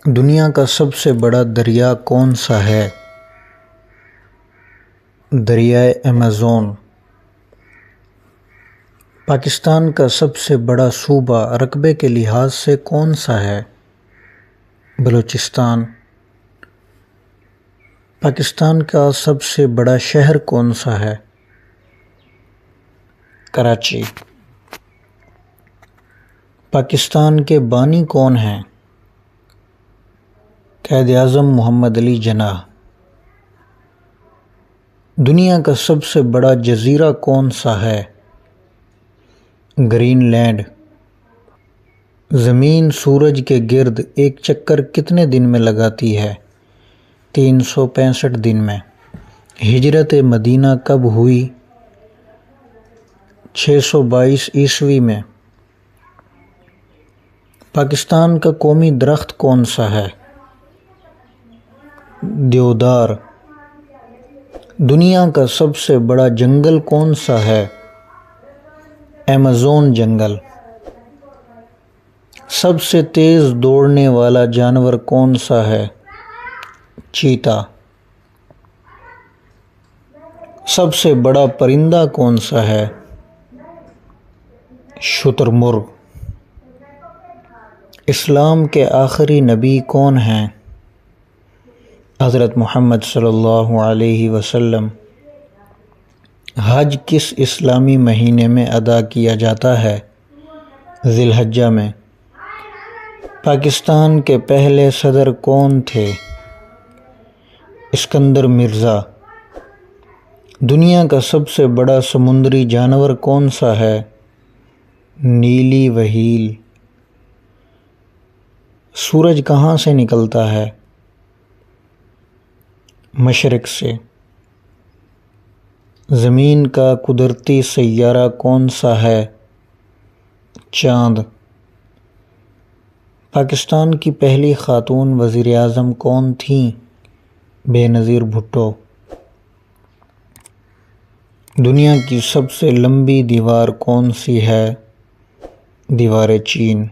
دنیا کا سب سے بڑا دریا کون سا ہے؟ دریائے ایمیزون۔ پاکستان کا سب سے بڑا صوبہ رقبے کے لحاظ سے کون سا ہے؟ بلوچستان۔ پاکستان کا سب سے بڑا شہر کون سا ہے؟ کراچی۔ پاکستان کے بانی کون ہیں؟ قائد اعظم محمد علی جناح۔ دنیا کا سب سے بڑا جزیرہ کون سا ہے؟ Greenland. زمین سورج کے گرد ایک چکر کتنے دن میں لگاتی ہے؟ 365 دن میں۔ ہجرت مدینہ کب ہوئی؟ 622 عیسوی میں۔ پاکستان کا قومی درخت کون سا ہے؟ دیودار۔ دنیا کا سب سے بڑا جنگل کون سا ہے؟ ایمیزون جنگل۔ سب سے تیز دوڑنے والا جانور کون سا ہے؟ چیتا۔ سب سے بڑا پرندہ کون سا ہے؟ شتر مرغ۔ اسلام کے آخری نبی کون ہیں؟ حضرت محمد صلی اللہ علیہ وسلم۔ حج کس اسلامی مہینے میں ادا کیا جاتا ہے؟ ذی الحجہ میں۔ پاکستان کے پہلے صدر کون تھے؟ اسکندر مرزا۔ دنیا کا سب سے بڑا سمندری جانور کون سا ہے؟ نیلی وہیل۔ سورج کہاں سے نکلتا ہے؟ مشرق سے۔ زمین کا قدرتی سیارہ کون سا ہے؟ چاند۔ پاکستان کی پہلی خاتون وزیر اعظم کون تھیں؟ بے نظیر بھٹو۔ دنیا کی سب سے لمبی دیوار کون سی ہے؟ دیوار چین۔